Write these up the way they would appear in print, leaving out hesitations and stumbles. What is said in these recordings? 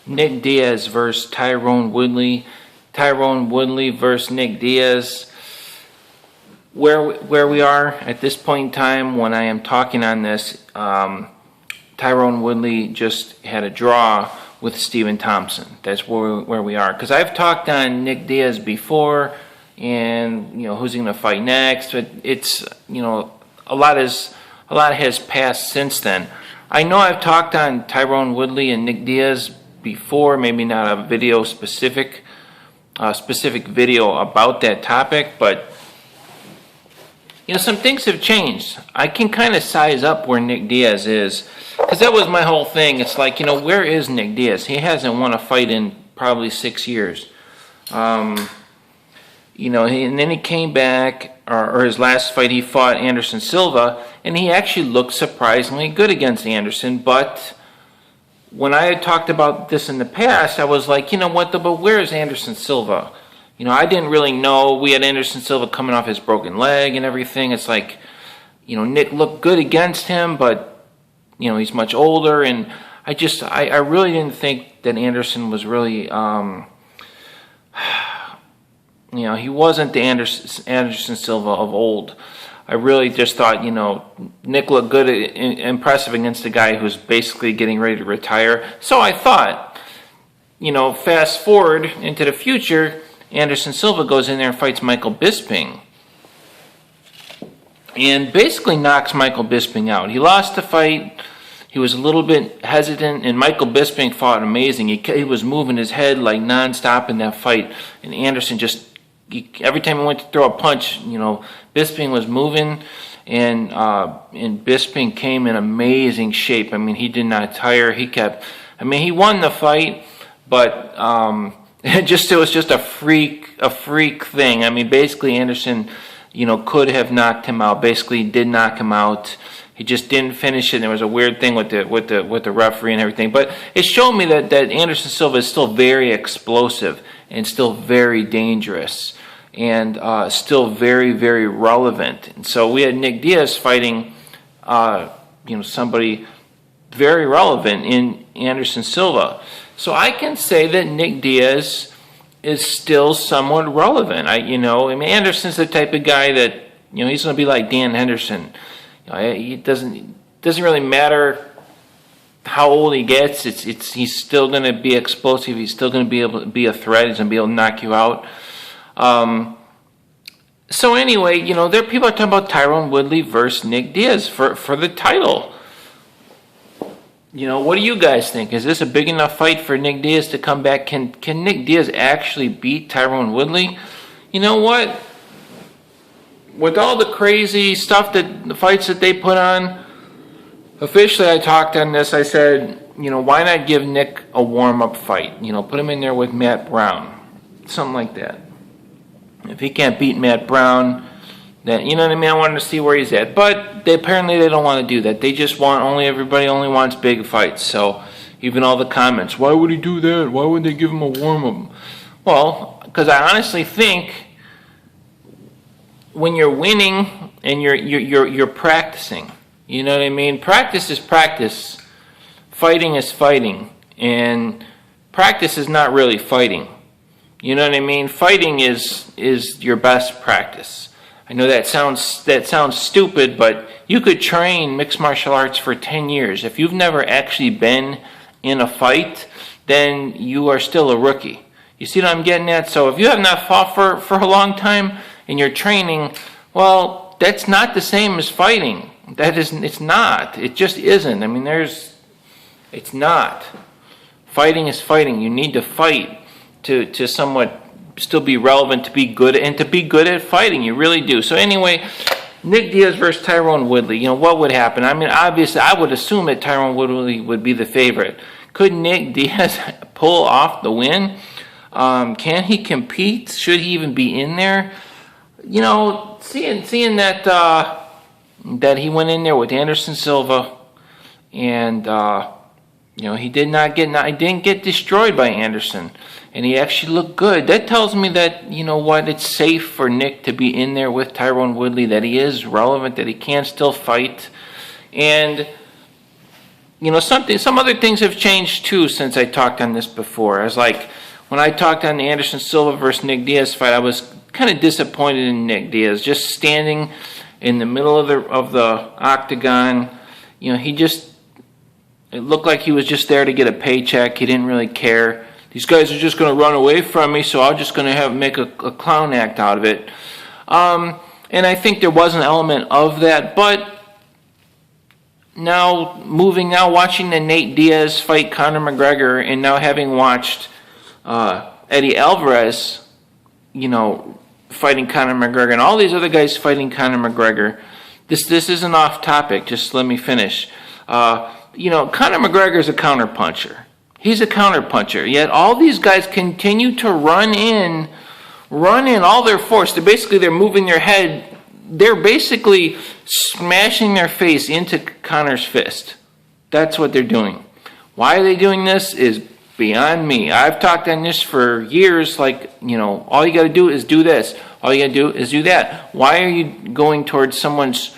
Nick Diaz versus Tyron Woodley. Tyron Woodley versus Nick Diaz. Where we are at this point in time when I am talking on this, Tyron Woodley just had a draw with Stephen Thompson. That's where we are. Because I've talked on Nick Diaz before, and who's he going to fight next? But it's a lot has passed since then. I know I've talked on Tyron Woodley and Nick Diaz before, maybe not a video specific video about that topic, but some things have changed. I can kind of size up where Nick Diaz is, because that was my whole thing. It's like, where is Nick Diaz? He hasn't won a fight in probably 6 years. And then he came back, or his last fight he fought Anderson Silva, and he actually looked surprisingly good against Anderson. But when I had talked about this in the past, I was like, but where is Anderson Silva? I didn't really know. We had Anderson Silva coming off his broken leg and everything. It's like, Nick looked good against him, but, he's much older. And I really didn't think that Anderson was really, he wasn't the Anderson Silva of old. I really just thought, Nick looked good, impressive against a guy who's basically getting ready to retire. So I thought, fast forward into the future, Anderson Silva goes in there and fights Michael Bisping and basically knocks Michael Bisping out. He lost the fight. He was a little bit hesitant, and Michael Bisping fought amazing. He was moving his head like nonstop in that fight, and Anderson every time he went to throw a punch, Bisping was moving, and Bisping came in amazing shape. I mean, he did not tire. He won the fight, but it was just a freak thing. I mean, basically Anderson, could have knocked him out. Basically, did knock him out. He just didn't finish it. There was a weird thing with the referee and everything. But it showed me that Anderson Silva is still very explosive and still very dangerous and still very, very relevant. And so we had Nick Diaz fighting, somebody very relevant in Anderson Silva. So I can say that Nick Diaz is still somewhat relevant. Anderson's the type of guy that, he's going to be like Dan Henderson. It doesn't really matter how old he gets. He's still going to be explosive. He's still going to be able to be a threat. He's going to be able to knock you out. So anyway, there are people talking about Tyron Woodley versus Nick Diaz for the title. What do you guys think? Is this a big enough fight for Nick Diaz to come back? Can Nick Diaz actually beat Tyron Woodley? You know what? With all the crazy stuff the fights that they put on, officially I talked on this. I said, why not give Nick a warm-up fight? Put him in there with Matt Brown. Something like that. If he can't beat Matt Brown, then, I wanted to see where he's at. But apparently they don't want to do that. They just everybody only wants big fights. So even all the comments, why would he do that? Why would they give him a warm-up? Well, because I honestly think when you're winning and you're practicing, practice is practice, fighting is fighting, and practice is not really fighting. Fighting is your best practice. I know that sounds stupid, but you could train mixed martial arts for 10 years. If you've never actually been in a fight, then you are still a rookie. You see what I'm getting at? So if you have not fought for a long time and you're training, well, that's not the same as fighting. It's not. It just isn't. It's not. Fighting is fighting. You need to fight to somewhat still be relevant, to be good, and to be good at fighting. You really do. So anyway, Nick Diaz versus Tyron Woodley. What would happen? Obviously, I would assume that Tyron Woodley would be the favorite. Could Nick Diaz pull off the win? Can he compete? Should he even be in there? Seeing that he went in there with Anderson Silva, and he didn't get destroyed by Anderson, and he actually looked good. That tells me that it's safe for Nick to be in there with Tyron Woodley. That he is relevant. That he can still fight, and some other things have changed too since I talked on this before. I was like, when I talked on the Anderson Silva versus Nick Diaz fight, I was kind of disappointed in Nick Diaz, just standing in the middle of the octagon. It looked like he was just there to get a paycheck. He didn't really care. These guys are just going to run away from me, so I'm just going to make a clown act out of it. And I think there was an element of that, but watching the Nate Diaz fight Conor McGregor, and now having watched Eddie Alvarez, fighting Conor McGregor, and all these other guys fighting Conor McGregor, this isn't off topic, just let me finish. Conor McGregor is a counterpuncher. He's a counterpuncher, yet all these guys continue to run in all their force. They're moving their head. They're basically smashing their face into Conor's fist. That's what they're doing. Why are they doing this is beyond me. I've talked on this for years, all you got to do is do this. All you got to do is do that. Why are you going towards someone's...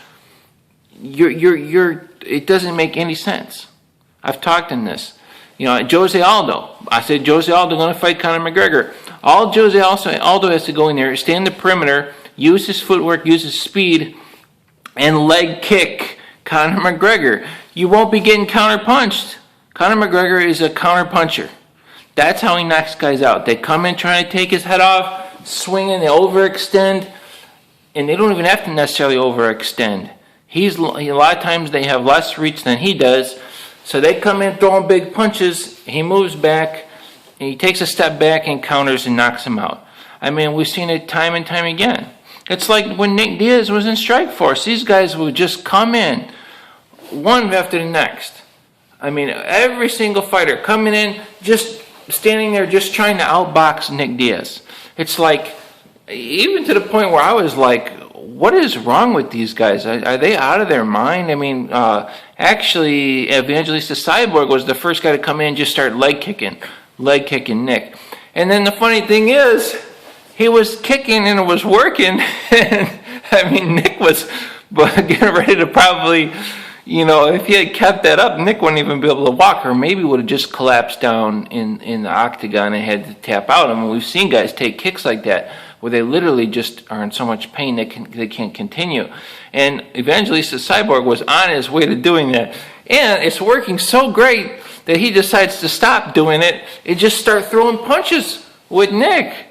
It doesn't make any sense. I've talked on this. Jose Aldo. I said Jose Aldo going to fight Conor McGregor. All Jose Aldo has to go in there, stay in the perimeter, use his footwork, use his speed, and leg kick Conor McGregor. You won't be getting counterpunched. Conor McGregor is a counterpuncher. That's how he knocks guys out. They come in trying to take his head off, swinging, they overextend, and they don't even have to necessarily overextend. A lot of times they have less reach than he does, so they come in throwing big punches, he moves back, and he takes a step back and counters and knocks him out. We've seen it time and time again. It's like when Nick Diaz was in Strikeforce. These guys would just come in, one after the next. Every single fighter coming in, just standing there, just trying to outbox Nick Diaz. It's like, even to the point where I was like, what is wrong with these guys? Are they out of their mind? Actually, Evangelista Cyborg was the first guy to come in and just start leg kicking Nick. And then the funny thing is, he was kicking and it was working. Nick was getting ready to probably, if he had kept that up, Nick wouldn't even be able to walk, or maybe would have just collapsed down in the octagon and had to tap out. We've seen guys take kicks like that, where they literally just are in so much pain they can't continue. And Evangelista Cyborg was on his way to doing that. And it's working so great that he decides to stop doing it and just start throwing punches with Nick.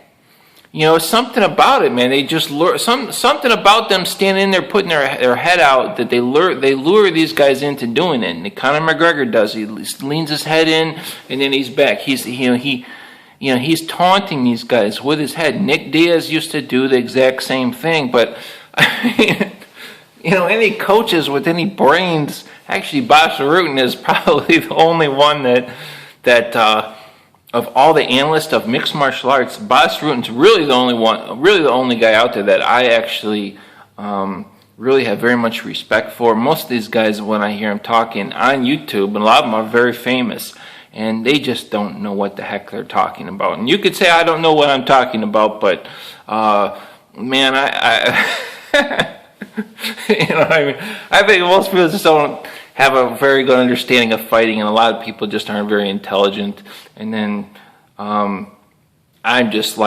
Something about it, man. They just something about them standing there putting their head out, that they lure these guys into doing it. And Conor McGregor does. He leans his head in and then he's back. He's taunting these guys with his head. Nick Diaz used to do the exact same thing, but any coaches with any brains, actually Bas Rutten is probably the only one that of all the analysts of mixed martial arts, Bas Rutten's really the only guy out there that I actually really have very much respect for. Most of these guys, when I hear them talking on YouTube, and a lot of them are very famous, and they just don't know what the heck they're talking about. And you could say I don't know what I'm talking about, but man, I I think most people just don't have a very good understanding of fighting, and a lot of people just aren't very intelligent. And then I'm just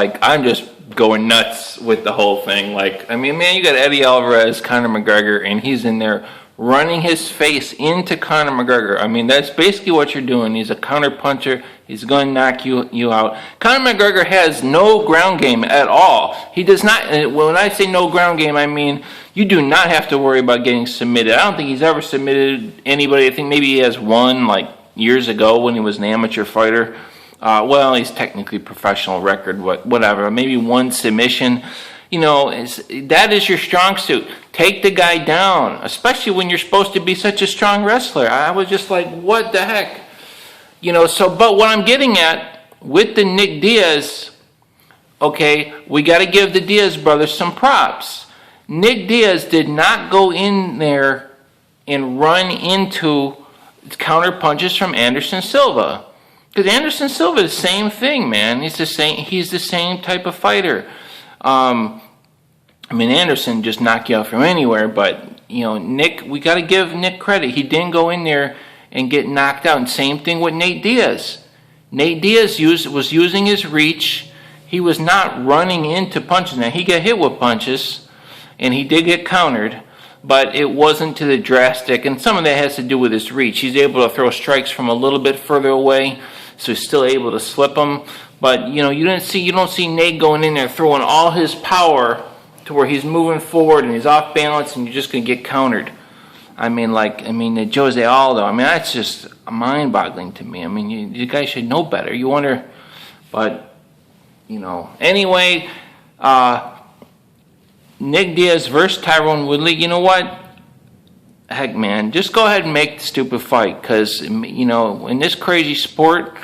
going nuts with the whole thing. Man, you got Eddie Alvarez, Conor McGregor, and he's in there running his face into Conor McGregor. That's basically what you're doing. He's a counter puncher. He's going to knock you out. Conor McGregor has no ground game at all. He does not. When I say no ground game, I mean you do not have to worry about getting submitted. I don't think he's ever submitted anybody. I think maybe he has one years ago when he was an amateur fighter. He's technically professional record, whatever. Maybe one submission. That is your strong suit. Take the guy down, especially when you're supposed to be such a strong wrestler. I was just like, what the heck? But what I'm getting at with the Nick Diaz, okay, we got to give the Diaz brothers some props. Nick Diaz did not go in there and run into counter punches from Anderson Silva. Because Anderson Silva is the same thing, man. He's the same type of fighter. Anderson just knocked you out from anywhere, but Nick, we got to give Nick credit. He didn't go in there and get knocked out. And same thing with Nate Diaz. Nate Diaz was using his reach. He was not running into punches. Now, he got hit with punches, and he did get countered, but it wasn't to the drastic, and some of that has to do with his reach. He's able to throw strikes from a little bit further away, so he's still able to slip them. But, you know, you don't see Nate going in there throwing all his power to where he's moving forward and he's off balance and you're just going to get countered. I mean, Jose Aldo, I mean, that's just mind-boggling to me. I mean, you guys should know better. You wonder, but, you know. Anyway, Nick Diaz versus Tyron Woodley, you know what? Heck, man, just go ahead and make the stupid fight because, you know, in this crazy sport,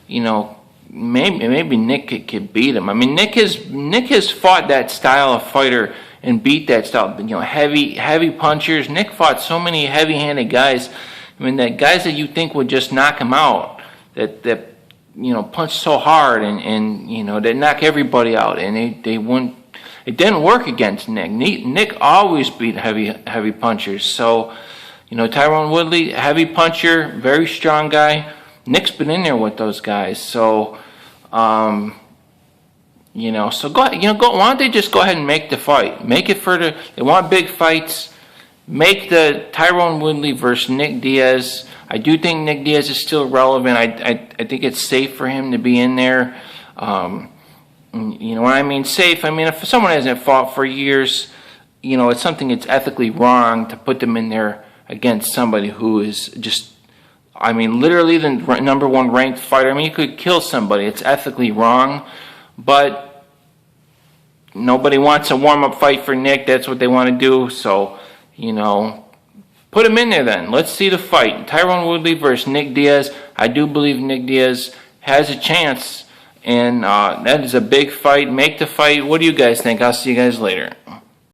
you know, maybe Nick could beat him. I mean, Nick has fought that style of fighter and beat that style. You know, heavy punchers. Nick fought so many heavy-handed guys. I mean, that guys that you think would just knock him out. That you know, punch so hard and you know, they knock everybody out, and they wouldn't. It didn't work against Nick. Nick always beat heavy punchers. So, you know, Tyron Woodley, heavy puncher, very strong guy. Nick's been in there with those guys. So, you know, so why don't they just go ahead and make the fight? Make it they want big fights. Make the Tyron Woodley versus Nick Diaz. I do think Nick Diaz is still relevant. I think it's safe for him to be in there. You know, when I mean safe, I mean if someone hasn't fought for years, you know, it's something that's ethically wrong to put them in there against somebody who is just, I mean, literally the number one ranked fighter. I mean, you could kill somebody. It's ethically wrong, but nobody wants a warm-up fight for Nick. That's what they want to do. So, you know, put him in there then. Let's see the fight. Tyron Woodley versus Nick Diaz. I do believe Nick Diaz has a chance. And that is a big fight. Make the fight. What do you guys think? I'll see you guys later.